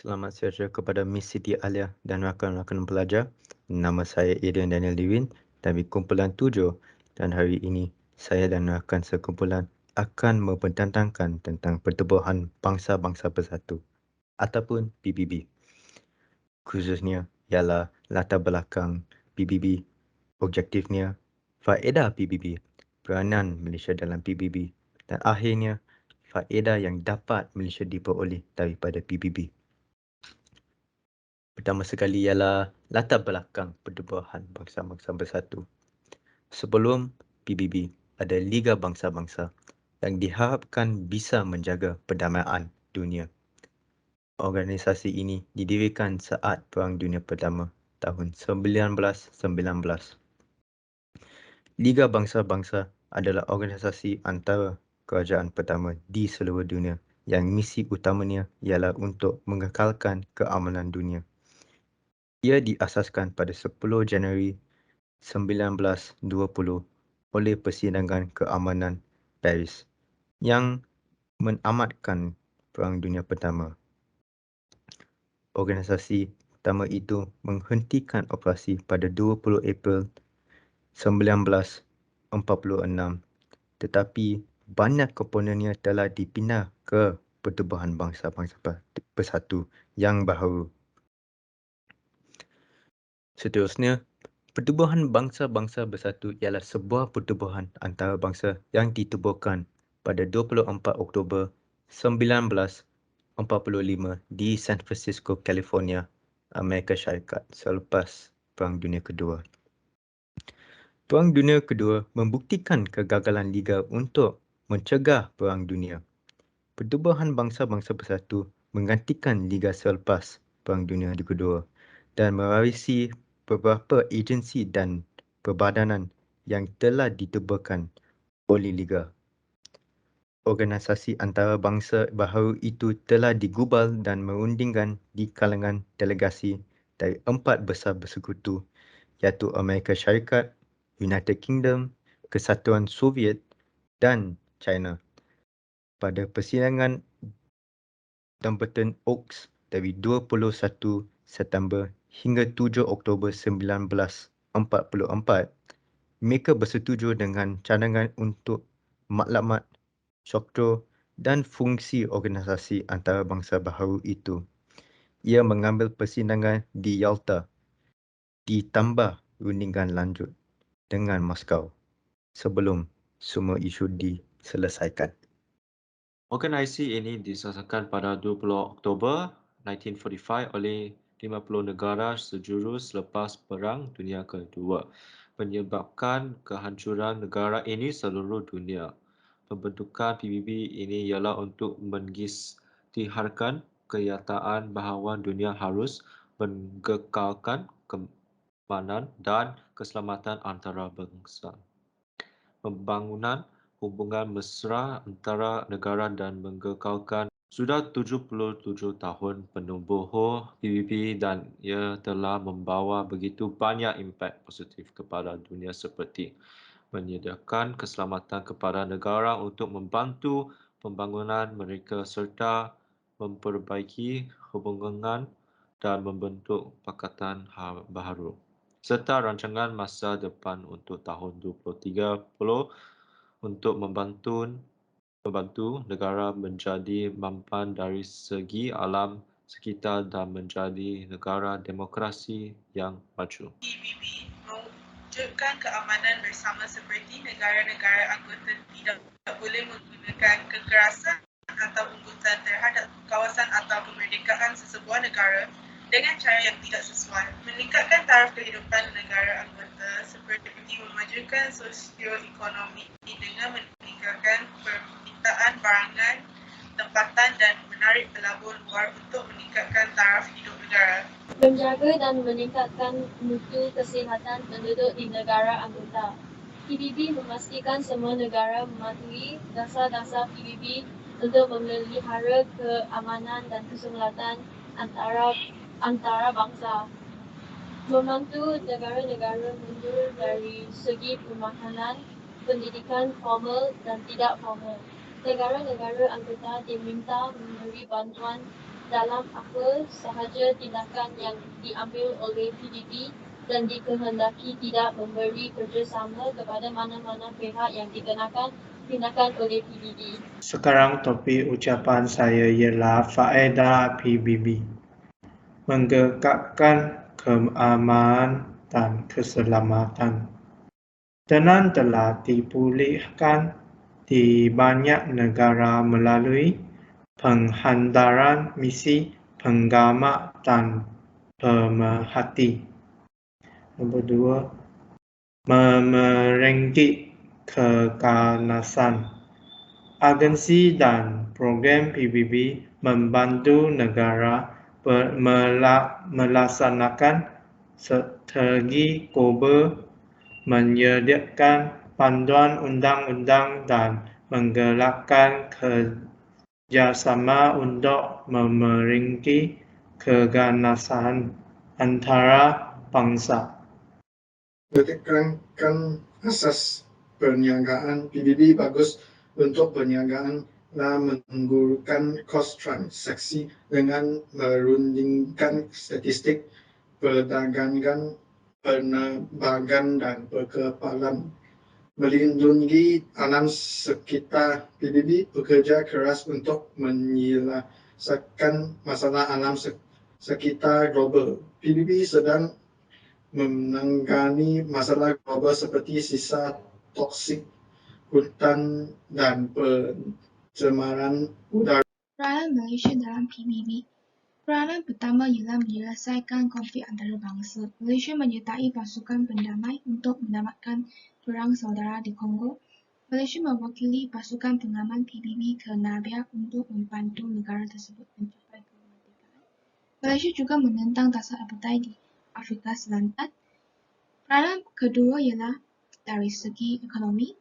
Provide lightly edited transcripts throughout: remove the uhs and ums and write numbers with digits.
Selamat sejahtera kepada Miss Siti Alia dan rakan-rakan pelajar. Nama saya Aiden Daniel Lewin dari kumpulan 7 dan hari ini saya dan rakan sekumpulan akan membentangkan tentang Pertubuhan Bangsa-Bangsa Bersatu ataupun PBB. Khususnya ialah latar belakang PBB, objektifnya, faedah PBB, peranan Malaysia dalam PBB dan akhirnya faedah yang dapat Malaysia diperoleh daripada PBB. Pertama sekali ialah latar belakang Pertubuhan Bangsa-Bangsa Bersatu. Sebelum PBB, ada Liga Bangsa-Bangsa yang diharapkan bisa menjaga perdamaian dunia. Organisasi ini didirikan saat Perang Dunia Pertama tahun 1919. Liga Bangsa-Bangsa adalah organisasi antara kerajaan pertama di seluruh dunia yang misi utamanya ialah untuk mengekalkan keamanan dunia. Ia diasaskan pada 10 Januari 1920 oleh Persidangan Keamanan Paris yang menamatkan Perang Dunia Pertama. Organisasi pertama itu menghentikan operasi pada 20 April 1946, tetapi banyak komponennya telah dipindah ke Pertubuhan Bangsa-Bangsa Bersatu yang baharu. Seterusnya, Pertubuhan Bangsa-Bangsa Bersatu ialah sebuah pertubuhan antarabangsa yang ditubuhkan pada 24 Oktober 1945 di San Francisco, California, Amerika Syarikat selepas Perang Dunia Kedua. Perang Dunia Kedua membuktikan kegagalan Liga untuk mencegah Perang Dunia. Pertubuhan Bangsa-Bangsa Bersatu menggantikan Liga selepas Perang Dunia Kedua dan mewarisi beberapa agensi dan perbadanan yang telah ditubuhkan oleh Liga. Organisasi antarabangsa baharu itu telah digubal dan merundingkan di kalangan delegasi dari 4 besar bersekutu iaitu Amerika Syarikat, United Kingdom, Kesatuan Soviet dan China. Pada persidangan Dumbarton Oaks dari 21 September hingga 7 Oktober 1944, mereka bersetuju dengan cadangan untuk maklumat, struktur dan fungsi organisasi antarabangsa baharu itu. Ia mengambil persidangan di Yalta, ditambah rundingan lanjut dengan Moskow sebelum semua isu diselesaikan. Organisasi ini disasarkan pada 20 Oktober 1945 oleh 50 negara sejuru selepas Perang Dunia Kedua, menyebabkan kehancuran negara ini seluruh dunia. Pembentukan PBB ini ialah untuk mengisytiharkan kenyataan bahawa dunia harus mengekalkan keamanan dan keselamatan antarabangsa. Pembangunan hubungan mesra antara negara dan mengekalkan sudah 77 tahun penubuh PBB dan ia telah membawa begitu banyak impak positif kepada dunia seperti menyediakan keselamatan kepada negara untuk membantu pembangunan mereka serta memperbaiki hubungan dan membentuk pakatan baharu, serta rancangan masa depan untuk tahun 2030 untuk membantu negara menjadi mampan dari segi alam sekitar dan menjadi negara demokrasi yang maju. PBB mewujudkan keamanan bersama seperti negara-negara anggota tidak boleh menggunakan kekerasan atau pembunuhan terhadap kawasan atau kemerdekaan sesebuah negara dengan cara yang tidak sesuai. Meningkatkan taraf kehidupan negara anggota seperti memajukan sosioekonomi dengan meningkatkan permintaan barangan, tempatan dan menarik pelabur luar untuk meningkatkan taraf hidup negara. Menjaga dan meningkatkan mutu kesihatan penduduk di negara anggota. PBB memastikan semua negara mematuhi dasar-dasar PBB untuk memelihara keamanan dan keselamatan antarabangsa. Membantu negara-negara mundur dari segi pemakanan, pendidikan formal dan tidak formal. Negara-negara anggota diminta memberi bantuan dalam apa sahaja tindakan yang diambil oleh PBB dan dikehendaki tidak memberi kerjasama kepada mana-mana pihak yang dikenakan tindakan oleh PBB. Sekarang topik ucapan saya ialah faedah PBB. Mengekalkan keamanan dan keselamatan. Tenang telah dipulihkan di banyak negara melalui penghantaran misi penggamak dan pemerhati. Nombor 2, memerengki keganasan. Agensi dan program PBB membantu negara melaksanakan strategi global, menyediakan panduan undang-undang dan menggerakkan kerjasama untuk memerengki keganasan antara bangsa. Menekankan asas perniagaan PBB bagus untuk perniagaan dan mengurangkan kos transaksi dengan merundingkan statistik perdagangan, penerbangan dan perkapalan. Melindungi alam sekitar. PBB bekerja keras untuk menyelesaikan masalah alam sekitar global. PBB sedang menangani masalah global seperti sisa toksik hutan dan pencemaran udara. Peranan Malaysia dalam PBB. Peranan pertama ialah menyelesaikan konflik antarabangsa. Malaysia menyertai pasukan pendamai untuk menamatkan perang saudara di Kongo. Malaysia mewakili pasukan pengaman PBB ke Namibia untuk membantu negara tersebut mencapai kemerdekaan. Malaysia juga menentang taksar apartheid di Afrika Selatan. Peranan kedua ialah dari segi ekonomi.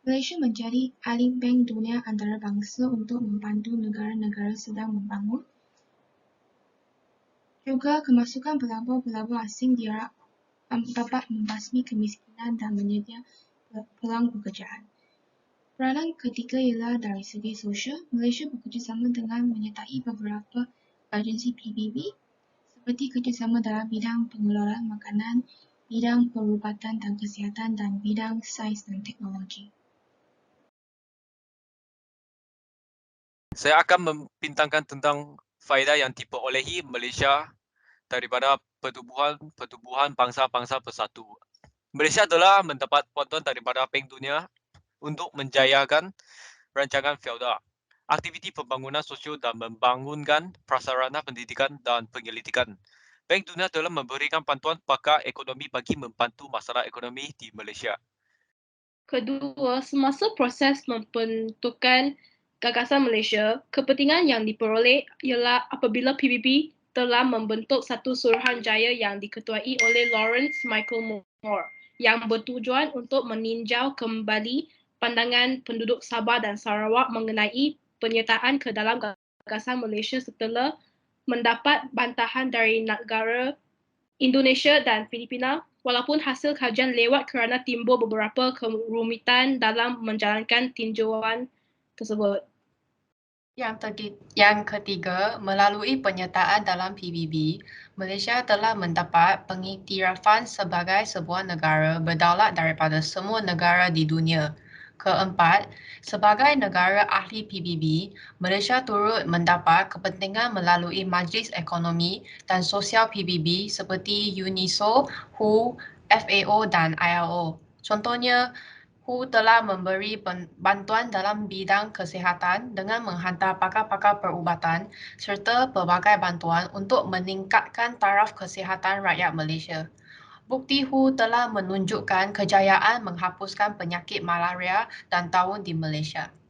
Malaysia menjadi ahli bank dunia antarabangsa untuk membantu negara-negara sedang membangun. Juga kemasukan pelabur-pelabur asing diharap dapat membasmi kemiskinan dan menyedia peluang pekerjaan. Peranan ketiga ialah dari segi sosial. Malaysia bekerjasama dengan menyertai beberapa agensi PBB seperti kerjasama dalam bidang pengelolaan makanan, bidang perubatan dan kesihatan dan bidang sains dan teknologi. Saya akan membintangkan tentang faedah yang diperolehi Malaysia daripada pertubuhan bangsa-bangsa bersatu. Malaysia telah mendapat bantuan daripada Bank Dunia untuk menjayakan rancangan feodal, aktiviti pembangunan sosial dan membangunkan prasarana pendidikan dan penyelidikan. Bank Dunia telah memberikan bantuan pakar ekonomi bagi membantu masalah ekonomi di Malaysia. Kedua, semasa proses pembentukan gagasan Malaysia, kepentingan yang diperoleh ialah apabila PBB telah membentuk satu suruhanjaya yang diketuai oleh Lawrence Michael Moore yang bertujuan untuk meninjau kembali pandangan penduduk Sabah dan Sarawak mengenai penyertaan ke dalam gagasan Malaysia setelah mendapat bantahan dari negara Indonesia dan Filipina, walaupun hasil kajian lewat kerana timbul beberapa kerumitan dalam menjalankan tinjauan tersebut. Yang ketiga, melalui penyertaan dalam PBB, Malaysia telah mendapat pengiktirafan sebagai sebuah negara berdaulat daripada semua negara di dunia. Keempat, sebagai negara ahli PBB, Malaysia turut mendapat kepentingan melalui Majlis Ekonomi dan Sosial PBB seperti UNISO, WHO, FAO dan ILO. Contohnya, WHO telah memberi bantuan dalam bidang kesihatan dengan menghantar pakar-pakar perubatan serta pelbagai bantuan untuk meningkatkan taraf kesihatan rakyat Malaysia. Bukti WHO telah menunjukkan kejayaan menghapuskan penyakit malaria dan taun di Malaysia.